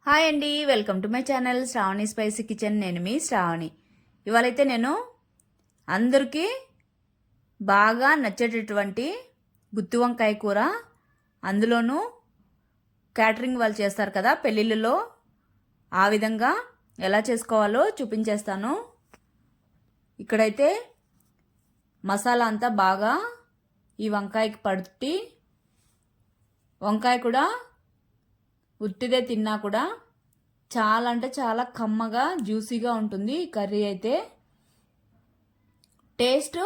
Hi అండి, welcome to my channel Sravani spicy kitchen. నేను మీ శ్రావణి. ఇవాళైతే నేను అందరికీ బాగా నచ్చేటటువంటి గుత్తి వంకాయ కూర, అందులోనూ క్యాటరింగ్ వాళ్ళు చేస్తారు కదా పెళ్ళిళ్ళలో, ఆ విధంగా ఎలా చేసుకోవాలో చూపించేస్తాను. ఇక్కడైతే మసాలా అంతా బాగా ఈ వంకాయకి పట్టి, వంకాయ కూడా ఉట్టిదే తిన్నా కూడా చాలా అంటే చాలా కమ్మగా జ్యూసీగా ఉంటుంది. ఈ కర్రీ అయితే టేస్ట్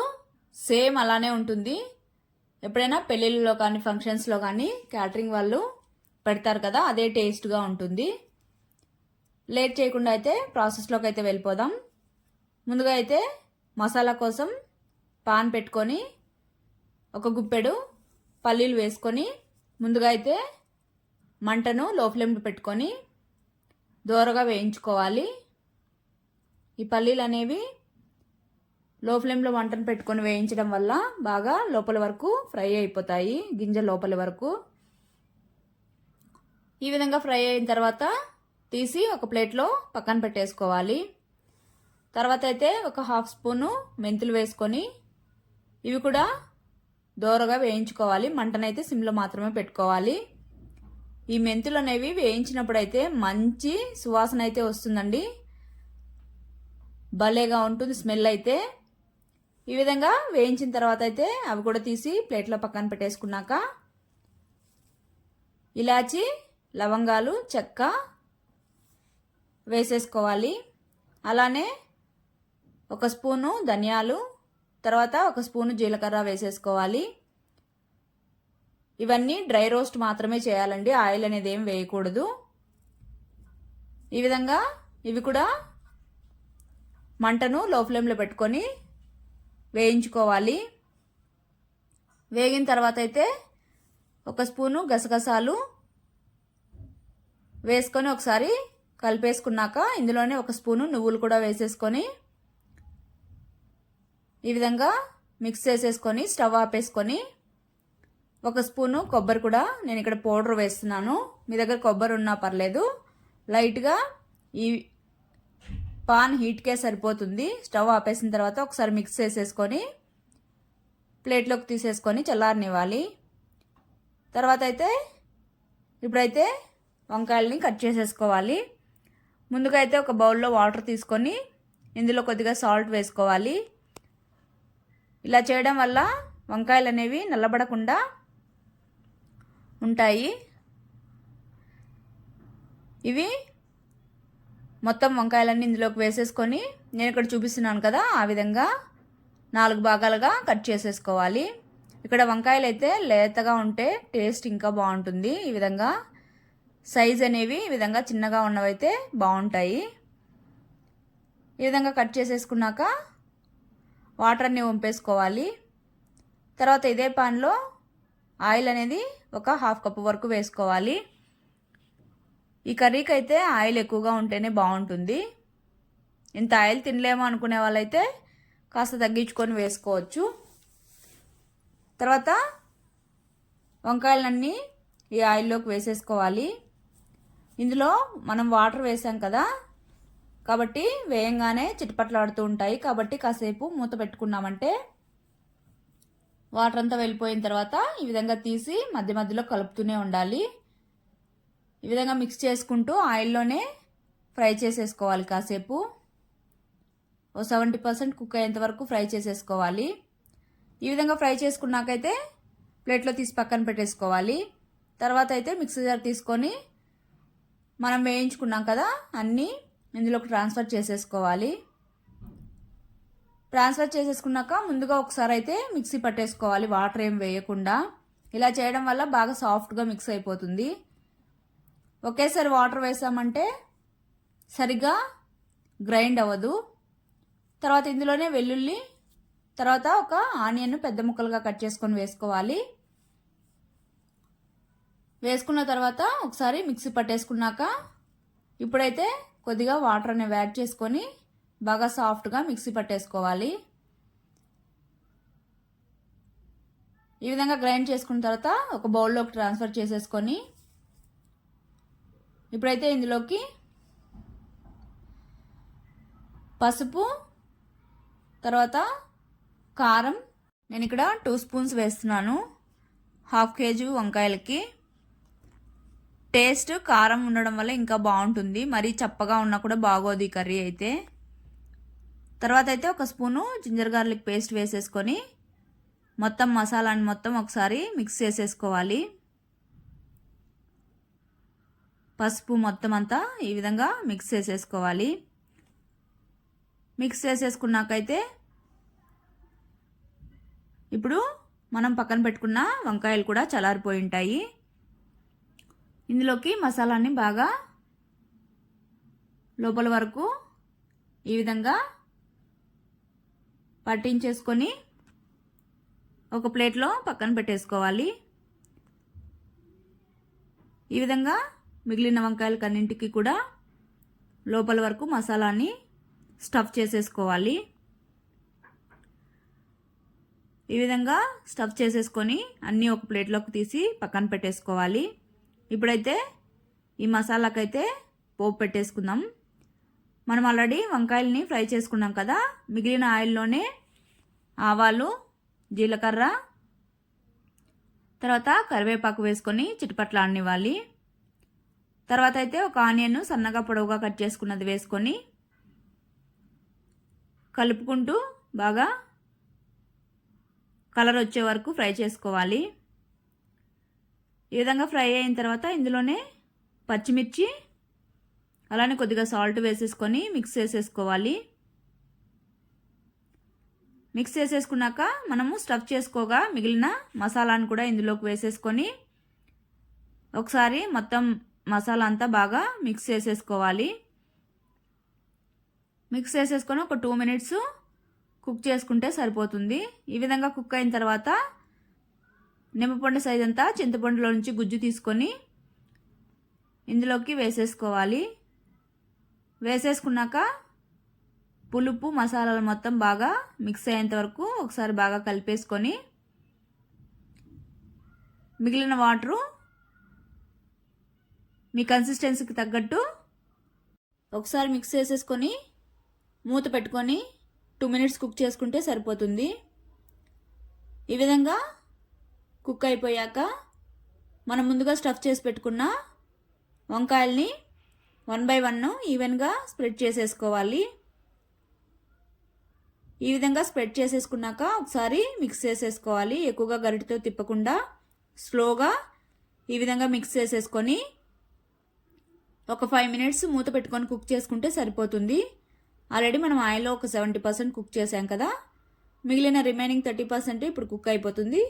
సేమ్ అలానే ఉంటుంది. ఎప్పుడైనా పెళ్ళిళ్ళలో కానీ ఫంక్షన్స్లో కానీ క్యాటరింగ్ వాళ్ళు పెడతారు కదా, అదే టేస్ట్గా ఉంటుంది. లేట్ చేయకుండా అయితే ప్రాసెస్లోకి అయితే వెళ్ళిపోదాం. ముందుగా అయితే మసాలా కోసం పాన్ పెట్టుకొని ఒక గుప్పెడు పల్లీలు వేసుకొని ముందుగా అయితే మంటను లో ఫ్లేమ్లో పెట్టుకొని దోరగా వేయించుకోవాలి. ఈ పల్లీలు అనేవి లో ఫ్లేమ్లో మంటను పెట్టుకొని వేయించడం వల్ల బాగా లోపల వరకు ఫ్రై అయిపోతాయి, గింజ లోపల వరకు. ఈ విధంగా ఫ్రై అయిన తర్వాత తీసి ఒక ప్లేట్లో పక్కన పెట్టేసుకోవాలి. తర్వాత అయితే ఒక హాఫ్ స్పూను మెంతులు వేసుకొని ఇవి కూడా దోరగా వేయించుకోవాలి. మంటనైతే సిమ్లో మాత్రమే పెట్టుకోవాలి. ఈ మెంతులు అనేవి వేయించినప్పుడు అయితే మంచి సువాసన అయితే వస్తుందండి, భలేగా ఉంటుంది స్మెల్ అయితే. ఈ విధంగా వేయించిన తర్వాత అయితే అవి కూడా తీసి ప్లేట్లో పక్కన పెట్టేసుకున్నాక ఇలాచి, లవంగాలు, చెక్క వేసేసుకోవాలి. అలానే ఒక స్పూను ధనియాలు, తర్వాత ఒక స్పూను జీలకర్ర వేసేసుకోవాలి. ఇవన్నీ డ్రై రోస్ట్ మాత్రమే చేయాలండి, ఆయిల్ అనేది ఏం వేయకూడదు. ఈ విధంగా ఇవి కూడా మంటను లో ఫ్లేమ్లో పెట్టుకొని వేయించుకోవాలి. వేగిన తర్వాత అయితే ఒక స్పూను గసగసాలు వేసుకొని ఒకసారి కలిపేసుకున్నాక ఇందులోనే ఒక స్పూను నువ్వులు కూడా వేసేసుకొని ఈ విధంగా మిక్స్ చేసేసుకొని స్టవ్ ఆపేసుకొని ఒక స్పూను కొబ్బరి కూడా నేను ఇక్కడ పౌడర్ వేస్తున్నాను. మీ దగ్గర కొబ్బరి ఉన్నా పర్లేదు, లైట్గా ఈ పాన్ హీట్కే సరిపోతుంది. స్టవ్ ఆపేసిన తర్వాత ఒకసారి మిక్స్ చేసేసుకొని ప్లేట్లోకి తీసేసుకొని చల్లారనివ్వాలి. తర్వాత అయితే ఇప్పుడైతే వంకాయలని కట్ చేసేసుకోవాలి. ముందుగా అయితే ఒక బౌల్లో వాటర్ తీసుకొని ఇందులో కొద్దిగా సాల్ట్ వేసుకోవాలి. ఇలా చేయడం వల్ల వంకాయలు అనేవి నల్లబడకుండా ఉంటాయి. ఇవి మొత్తం వంకాయలన్నీ ఇందులోకి వేసేసుకొని నేను ఇక్కడ చూపిస్తున్నాను కదా, ఆ విధంగా 4 భాగాలుగా కట్ చేసేసుకోవాలి. ఇక్కడ వంకాయలు అయితే లేతగా ఉంటే టేస్ట్ ఇంకా బాగుంటుంది. ఈ విధంగా సైజ్ అనేవి ఈ విధంగా చిన్నగా ఉన్నవైతే బాగుంటాయి. ఈ విధంగా కట్ చేసేసుకున్నాక వాటర్ అన్ని వంపేసుకోవాలి. తర్వాత ఇదే పాన్లో ఆయిల్ అనేది ఒక హాఫ్ కప్ వరకు వేసుకోవాలి. ఈ కర్రీకి అయితే ఆయిల్ ఎక్కువగా ఉంటేనే బాగుంటుంది. ఇంత ఆయిల్ తినలేమో అనుకునే వాళ్ళైతే కాస్త తగ్గించుకొని వేసుకోవచ్చు. తర్వాత వంకాయలన్నీ ఈ ఆయిల్లోకి వేసేసుకోవాలి. ఇందులో మనం వాటర్ వేసాం కదా, కాబట్టి వేయంగానే చిటపట్లాడుతూ ఉంటాయి. కాబట్టి కాసేపు మూత పెట్టుకున్నామంటే వాటర్ అంతా వెళ్ళిపోయిన తర్వాత ఈ విధంగా తీసి మధ్య మధ్యలో కలుపుతూనే ఉండాలి. ఈ విధంగా మిక్స్ చేసుకుంటూ ఆయిల్లోనే ఫ్రై చేసేసుకోవాలి. కాసేపు 70% కుక్ అయ్యేంత వరకు ఫ్రై చేసేసుకోవాలి. ఈ విధంగా ఫ్రై చేసుకున్నాకైతే ప్లేట్లో తీసి పక్కన పెట్టేసుకోవాలి. తర్వాత అయితే మిక్సీ జార్ తీసుకొని మనం వేయించుకున్నాం కదా అన్నీ ఇందులోకి ట్రాన్స్ఫర్ చేసేసుకోవాలి. ట్రాన్స్ఫర్ చేసేసుకున్నాక ముందుగా ఒకసారి అయితే మిక్సీ పట్టేసుకోవాలి, వాటర్ ఏం వేయకుండా. ఇలా చేయడం వల్ల బాగా సాఫ్ట్గా మిక్స్ అయిపోతుంది. ఒకేసారి వాటర్ వేసామంటే సరిగ్గా గ్రైండ్ అవ్వదు. తర్వాత ఇందులోనే వెల్లుల్లి, తర్వాత ఒక ఆనియన్ పెద్ద ముక్కలుగా కట్ చేసుకొని వేసుకోవాలి. వేసుకున్న తర్వాత ఒకసారి మిక్సీ పట్టేసుకున్నాక ఇప్పుడైతే కొద్దిగా వాటర్ అనేవి యాడ్ చేసుకొని బాగా సాఫ్ట్గా మిక్సీ పట్టేసుకోవాలి. ఈ విధంగా గ్రైండ్ చేసుకున్న తర్వాత ఒక బౌల్లోకి ట్రాన్స్ఫర్ చేసేసుకొని ఇప్పుడైతే ఇందులోకి పసుపు, తర్వాత కారం, నేను ఇక్కడ 2 స్పూన్స్ వేస్తున్నాను 1/2 కేజీ వంకాయలకి. టేస్ట్ కారం ఉండడం వల్ల ఇంకా బాగుంటుంది, మరీ చప్పగా ఉన్నా కూడా బాగోదు ఈ కర్రీ అయితే. తర్వాత అయితే 1 స్పూను జింజర్ గార్లిక్ పేస్ట్ వేసేసుకొని మొత్తం మసాలాని మొత్తం ఒకసారి మిక్స్ చేసేసుకోవాలి. పసుపు మొత్తం అంతా ఈ విధంగా మిక్స్ చేసేసుకోవాలి. మిక్స్ చేసేసుకున్నాకైతే ఇప్పుడు మనం పక్కన పెట్టుకున్న వంకాయలు కూడా చల్లారిపోయి ఉంటాయి. ఇందులోకి మసాలాని బాగా లోపల వరకు ఈ విధంగా పట్టించేసుకొని ఒక ప్లేట్లో పక్కన పెట్టేసుకోవాలి. ఈ విధంగా మిగిలిన వంకాయలకి అన్నింటికి కూడా లోపల వరకు మసాలాని స్టఫ్ చేసేసుకోవాలి. ఈ విధంగా స్టఫ్ చేసేసుకొని అన్నీ ఒక ప్లేట్లోకి తీసి పక్కన పెట్టేసుకోవాలి. ఇప్పుడైతే ఈ మసాలాకైతే పోపు పెట్టేసుకుందాం. మనం ఆల్రెడీ వంకాయలని ఫ్రై చేసుకున్నాం కదా, మిగిలిన ఆయిల్లోనే ఆవాలు, జీలకర్ర, తర్వాత కరివేపాకు వేసుకొని చిటపట్లాడనివ్వాలి. తర్వాత అయితే ఒక ఆనియన్ సన్నగా పొడవుగా కట్ చేసుకున్నది వేసుకొని కలుపుకుంటూ బాగా కలర్ వచ్చే వరకు ఫ్రై చేసుకోవాలి. ఈ విధంగా ఫ్రై అయిన తర్వాత ఇందులోనే పచ్చిమిర్చి, అలానే కొద్దిగా సాల్ట్ వేసేసుకొని మిక్స్ చేసేసుకోవాలి. మిక్స్ చేసేసుకున్నాక మనము స్టఫ్ చేసుకోగా మిగిలిన మసాలాను కూడా ఇందులోకి వేసేసుకొని ఒకసారి మొత్తం మసాలా అంతా బాగా మిక్స్ చేసేసుకోవాలి. మిక్స్ చేసేసుకొని ఒక 2 మినిట్స్ కుక్ చేసుకుంటే సరిపోతుంది. ఈ విధంగా కుక్ అయిన తర్వాత నిమ్మపండు సైజ్ అంతా చింతపండులో నుంచి గుజ్జు తీసుకొని ఇందులోకి వేసేసుకోవాలి. వేసేసుకున్నాక పులుపు మసాలాలు మొత్తం బాగా మిక్స్ అయ్యేంత వరకు ఒకసారి బాగా కలిపేసుకొని మిగిలిన వాటరు మీ కన్సిస్టెన్సీకి తగ్గట్టు ఒకసారి మిక్స్ చేసేసుకొని మూత పెట్టుకొని 2 మినిట్స్ కుక్ చేసుకుంటే సరిపోతుంది. ఈ విధంగా కుక్ అయిపోయాక మనం ముందుగా స్టఫ్ చేసి పెట్టుకున్న వంకాయల్ని 1 బై 1 ఈవెన్గా స్ప్రెడ్ చేసేసుకోవాలి. ఈ విధంగా స్ప్రెడ్ చేసేసుకున్నాక ఒకసారి మిక్స్ చేసేసుకోవాలి. ఎక్కువగా గరిటెతో తిప్పకుండా స్లోగా ఈ విధంగా మిక్స్ చేసేసుకొని ఒక 5 మినిట్స్ మూత పెట్టుకొని కుక్ చేసుకుంటే సరిపోతుంది. ఆల్రెడీ మనం ఆయిల్లో ఒక 70% కుక్ చేసాం కదా, మిగిలిన రిమైనింగ్ 30% ఇప్పుడు కుక్ అయిపోతుంది.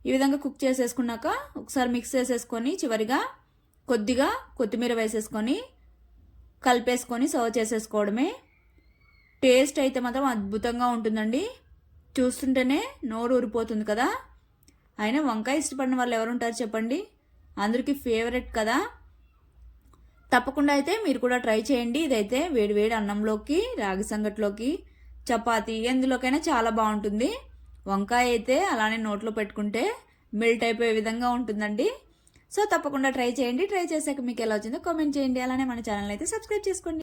ఈ విధంగా కుక్ చేసేసుకున్నాక ఒకసారి మిక్స్ చేసేసుకొని చివరిగా కొద్దిగా కొత్తిమీర వేసేసుకొని కలిపేసుకొని సర్వ్ చేసేసుకోవడమే. టేస్ట్ అయితే మాత్రం అద్భుతంగా ఉంటుందండి. చూస్తుంటేనే నోరు ఊరిపోతుంది కదా. అయినా వంకాయ ఇష్టపడిన వాళ్ళు ఎవరుంటారు చెప్పండి, అందరికీ ఫేవరెట్ కదా. తప్పకుండా అయితే మీరు కూడా ట్రై చేయండి. ఇదైతే వేడివేడి అన్నంలోకి, రాగి సంగట్లోకి, చపాతీ ఎందులోకైనా చాలా బాగుంటుంది. వంకాయ అయితే అలానే నోట్లో పెట్టుకుంటే మెల్ట్ అయిపోయే విధంగా ఉంటుందండి. సో తప్పకుండా ట్రై చేయండి. ట్రై చేశాక మీకు ఎలా వచ్చిందో కామెంట్ చేయండి. అలానే మన ఛానల్ అయితే సబ్స్క్రైబ్ చేసుకోండి.